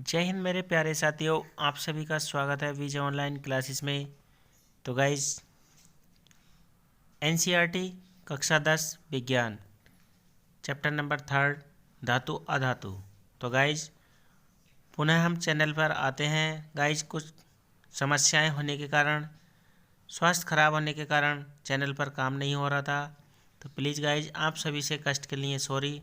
जय हिंद मेरे प्यारे साथियों, आप सभी का स्वागत है विजय ऑनलाइन क्लासेस में। तो गाइज एनसीईआरटी कक्षा 10 विज्ञान चैप्टर नंबर 3 धातु अधातु। तो गाइज पुनः हम चैनल पर आते हैं। गाइज कुछ समस्याएं होने के कारण, स्वास्थ्य खराब होने के कारण चैनल पर काम नहीं हो रहा था। तो प्लीज़ गाइज आप सभी से कष्ट के लिए सॉरी।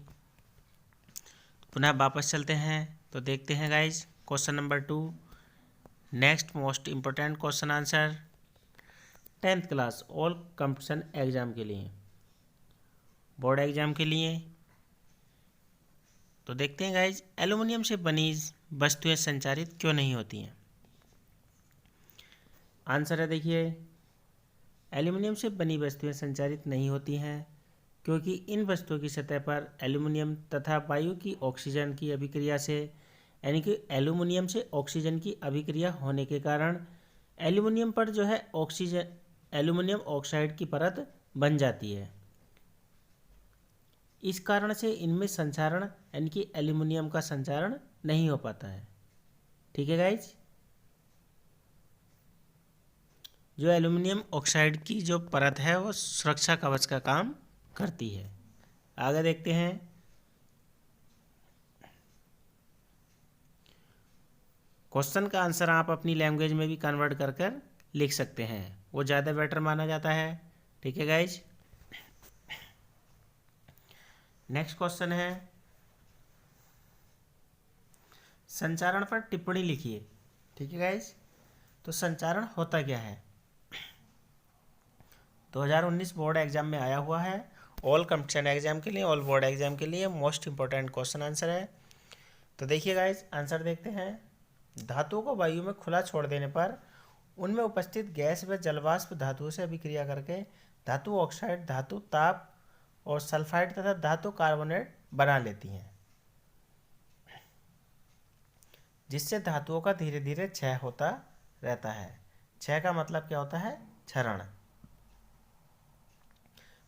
पुनः वापस चलते हैं तो देखते हैं guys question number 2, next most important question answer 10th class all competition exam के लिए, बोर्ड एग्जाम के लिए। तो देखते हैं गाइज, एल्युमिनियम से बनी वस्तुएं संचारित क्यों नहीं होती हैं। आंसर है, देखिए, एल्युमिनियम से बनी वस्तुएं संचारित नहीं होती हैं क्योंकि इन वस्तुओं की सतह पर एल्युमिनियम तथा वायु की ऑक्सीजन की अभिक्रिया से, यानी कि एल्युमिनियम से ऑक्सीजन की अभिक्रिया होने के कारण एल्युमिनियम पर जो है ऑक्सीजन, एल्युमिनियम ऑक्साइड की परत बन जाती है। इस कारण से इनमें संचारण, यानी कि एल्युमिनियम का संचारण नहीं हो पाता है। ठीक है गाइज, जो एल्युमिनियम ऑक्साइड की जो परत है वो सुरक्षा कवच का काम करती है। आगे देखते हैं। क्वेश्चन का आंसर आप अपनी लैंग्वेज में भी कन्वर्ट कर कर लिख सकते हैं, वो ज़्यादा बेटर माना जाता है। ठीक है गाइज, नेक्स्ट क्वेश्चन है, संचारण पर टिप्पणी लिखिए। ठीक है गाइज, तो संचारण होता क्या है। 2019 बोर्ड एग्जाम में आया हुआ है, ऑल कंपटीशन एग्जाम के लिए, ऑल बोर्ड एग्जाम के लिए मोस्ट इंपॉर्टेंट क्वेश्चन आंसर है। तो देखिए गाइज, आंसर देखते हैं। धातुओं को वायु में खुला छोड़ देने पर उनमें उपस्थित गैस व जलवाष्प धातुओं से अभिक्रिया करके धातु ऑक्साइड, धातु ताप और सल्फाइड तथा धातु कार्बोनेट बना लेती हैं, जिससे धातुओं का धीरे धीरे क्षय होता रहता है। क्षय का मतलब क्या होता है, क्षरण।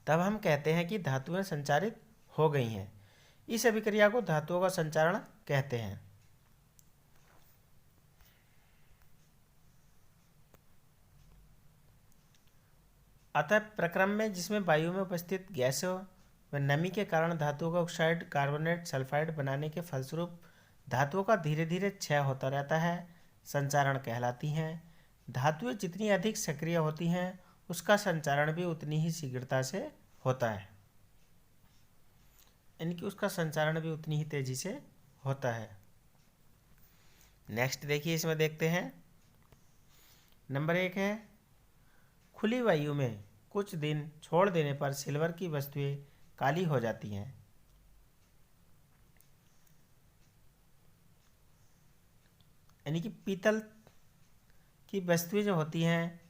तब हम कहते हैं कि धातुएं संचारित हो गई हैं। इस अभिक्रिया को धातुओं का संचारण कहते हैं। अतः प्रक्रम में जिसमें वायु में उपस्थित गैसों व नमी के कारण धातुओं का ऑक्साइड, कार्बोनेट, सल्फाइड बनाने के फलस्वरूप धातुओं का धीरे धीरे क्षय होता रहता है, संचारण कहलाती हैं। धातुएं जितनी अधिक सक्रिय होती हैं उसका संचारण भी उतनी ही शीघ्रता से होता है, यानी कि उसका संचारण भी उतनी ही तेजी से होता है। नेक्स्ट देखिए, इसमें देखते हैं। नंबर 1 है, खुली वायु में कुछ दिन छोड़ देने पर सिल्वर की वस्तुएं काली हो जाती हैं। यानी कि पीतल की वस्तुएं जो होती हैं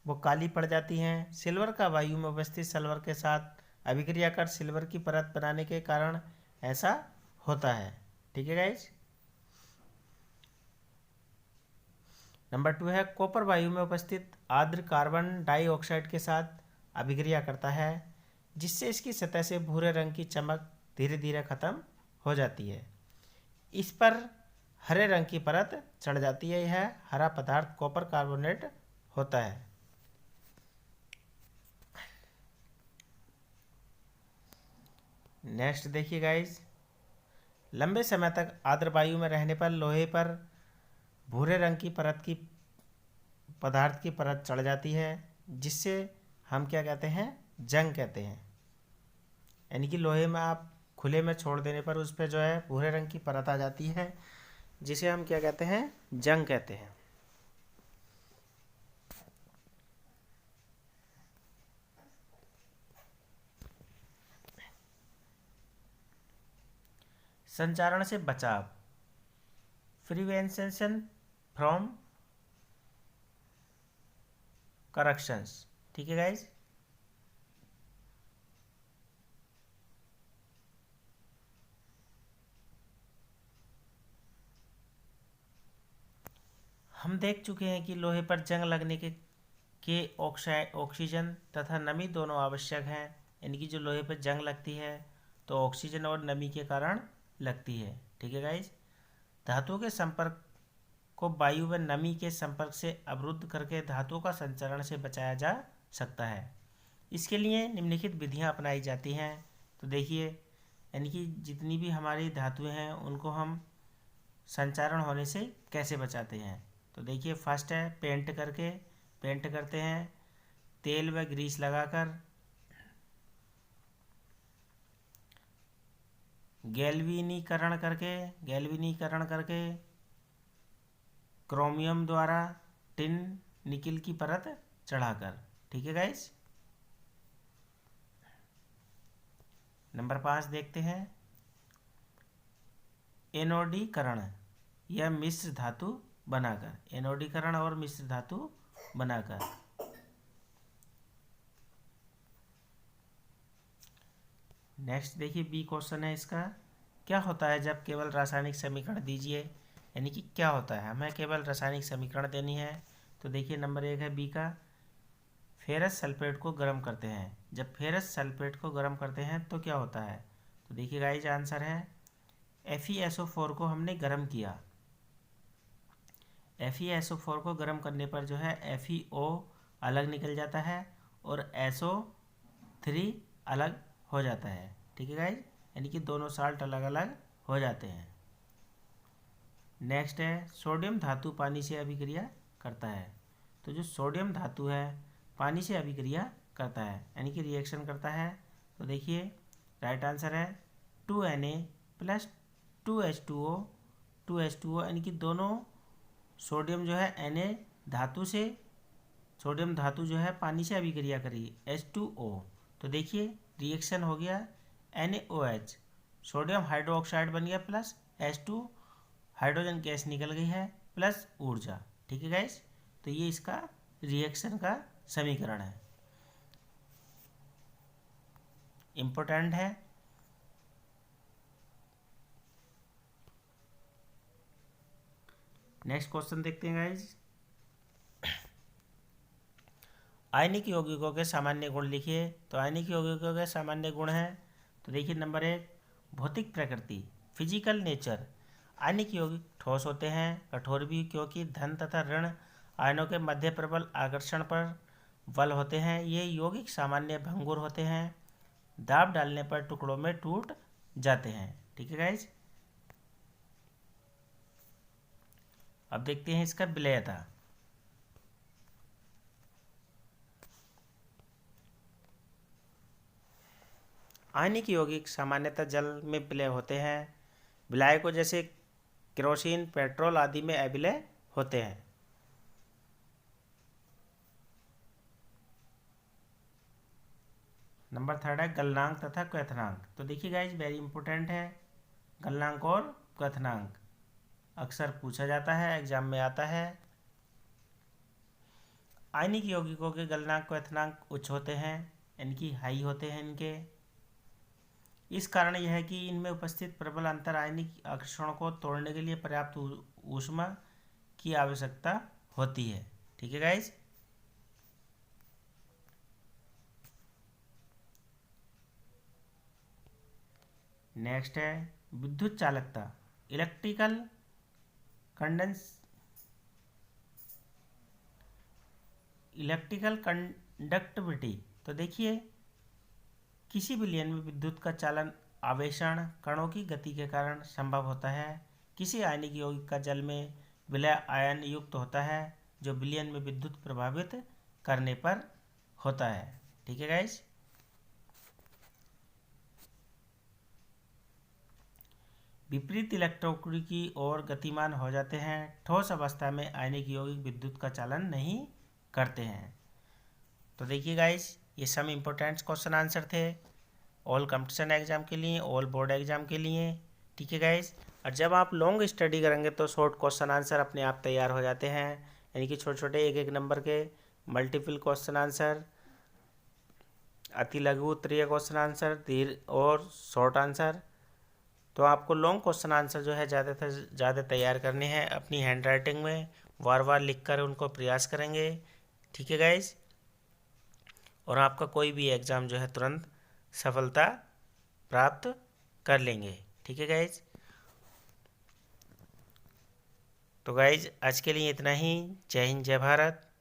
वो काली पड़ जाती हैं। सिल्वर का वायु में उपस्थित सिल्वर के साथ अभिक्रिया कर सिल्वर की परत बनाने के कारण ऐसा होता है। ठीक है गाइज। नंबर 2 है, कॉपर वायु में उपस्थित आर्द्र कार्बन डाइऑक्साइड के साथ अभिक्रिया करता है, जिससे इसकी सतह से भूरे रंग की चमक धीरे धीरे खत्म हो जाती है। इस पर हरे रंग की परत चढ़ जाती है। यह हरा पदार्थ कॉपर कार्बोनेट होता है। नेक्स्ट देखिए गाइज, लंबे समय तक आर्द्र वायु में रहने पर लोहे पर भूरे रंग की परत की पदार्थ की परत चढ़ जाती है, जिससे हम क्या कहते हैं, जंग कहते हैं। यानी कि लोहे में आप खुले में छोड़ देने पर उस पर जो है भूरे रंग की परत आ जाती है, जिसे हम क्या कहते हैं, जंग कहते हैं। संचारण से बचाव, प्रिवेंशन फ्रॉम करक्शंस। ठीक है गाइज, हम देख चुके हैं कि लोहे पर जंग लगने के ऑक्सीजन तथा नमी दोनों आवश्यक हैं। यानी कि जो लोहे पर जंग लगती है तो ऑक्सीजन और नमी के कारण लगती है। ठीक है गाइज, धातुओं के संपर्क को वायु व नमी के संपर्क से अवरुद्ध करके धातुओं का संचरण से बचाया जा सकता है। इसके लिए निम्नलिखित विधियां अपनाई जाती हैं। तो देखिए, यानी कि जितनी भी हमारी धातुएं हैं उनको हम संचारण होने से कैसे बचाते हैं। तो देखिए, फर्स्ट है पेंट करते हैं तेल व ग्रीस लगाकर, गैल्वेनीकरण करके, क्रोमियम द्वारा टिन निकिल की परत चढ़ाकर। ठीक है गाइस। नंबर 5 देखते हैं, एनोडीकरण या मिश्र धातु बनाकर, एनोडीकरण और मिश्र धातु बनाकर। नेक्स्ट देखिए, बी क्वेश्चन है इसका, क्या होता है जब केवल रासायनिक समीकरण दीजिए, यानी कि क्या होता है, हमें केवल रासायनिक समीकरण देनी है। तो देखिए, नंबर 1 है बी का, फेरस सल्फेट को गर्म करते हैं। जब फेरस सल्फेट को गर्म करते हैं तो क्या होता है। तो देखिए गाइस, आंसर है FeSO4 को हमने गर्म किया। FeSO4 को गर्म करने पर जो है FeO अलग निकल जाता है और SO3 अलग हो जाता है। ठीक है गाइस, यानी कि दोनों साल्ट अलग अलग हो जाते हैं। नेक्स्ट है, सोडियम धातु पानी से अभिक्रिया करता है। तो जो सोडियम धातु है पानी से अभिक्रिया करता है, यानी कि रिएक्शन करता है। तो देखिए, राइट आंसर है 2Na प्लस 2H2O, यानी कि दोनों सोडियम जो है सोडियम धातु जो है पानी से अभिक्रिया करी H2O। तो देखिए, रिएक्शन हो गया NaOH, सोडियम हाइड्रोक्साइड बन गया प्लस H2, हाइड्रोजन गैस निकल गई है प्लस ऊर्जा। ठीक है गाइस, तो ये इसका रिएक्शन का समीकरण है, इम्पोर्टेंट है। नेक्स्ट क्वेश्चन देखते हैं गाइस, आयनिक यौगिकों के सामान्य गुण लिखिए। तो आयनिक यौगिकों के सामान्य गुण हैं, तो देखिए नंबर 1, भौतिक प्रकृति, फिजिकल नेचर। आयनिक यौगिक ठोस होते हैं, कठोर भी, क्योंकि धन तथा ऋण आयनों के मध्य प्रबल आकर्षण पर बल होते हैं। ये यौगिक सामान्य भंगुर होते हैं, दाब डालने पर टुकड़ों में टूट जाते हैं। ठीक है गाइज, अब देखते हैं इसका विलयता। आयनिक यौगिक सामान्यतः जल में विलय होते हैं, विलायकों जैसे केरोसिन, पेट्रोल आदि में अविलय होते हैं। नंबर 3 है गलनांक तथा क्वथनांक। तो देखिए गाइज, वेरी इंपॉर्टेंट है, गलनांक और क्वथनांक अक्सर पूछा जाता है, एग्जाम में आता है। आयनिक यौगिकों के गलनांक क्वथनांक उच्च होते हैं, इनकी हाई होते हैं इनके। इस कारण यह है कि इनमें उपस्थित प्रबल अंतर आयनिक आकर्षणों को तोड़ने के लिए पर्याप्त ऊष्मा की आवश्यकता होती है। ठीक है गाइज, नेक्स्ट है विद्युत चालकता, इलेक्ट्रिकल कंडक्टिविटी। तो देखिए, किसी विलयन में विद्युत का चालन आवेशण कणों की गति के कारण संभव होता है। किसी आयनिक यौगिक का जल में विलय आयन युक्त होता है, जो विलयन में विद्युत प्रभावित करने पर होता है। ठीक है गाइस, विपरीत इलेक्ट्रोड की ओर गतिमान हो जाते हैं। ठोस अवस्था में आयनिक यौगिक विद्युत का चालन नहीं करते हैं। तो देखिए गाइस, ये सब इम्पोर्टेंट क्वेश्चन आंसर थे ऑल कंपटीशन एग्जाम के लिए, ऑल बोर्ड एग्जाम के लिए। ठीक है गाइस, और जब आप लॉन्ग स्टडी करेंगे तो शॉर्ट क्वेश्चन आंसर अपने आप तैयार हो जाते हैं, यानी कि छोटे छोटे 1-1 नंबर के मल्टीपल क्वेश्चन आंसर, अति लघु उत्तरीय क्वेश्चन आंसर, दीर्घ और शॉर्ट आंसर। तो आपको लॉन्ग क्वेश्चन आंसर जो है ज़्यादा से ज़्यादा तैयार करने हैं, अपनी हैंड राइटिंग में बार बार लिख कर उनको प्रयास करेंगे। ठीक है गाइज, और आपका कोई भी एग्ज़ाम जो है तुरंत सफलता प्राप्त कर लेंगे। ठीक है गाइज, तो गाइज आज के लिए इतना ही। जय हिंद, जय भारत।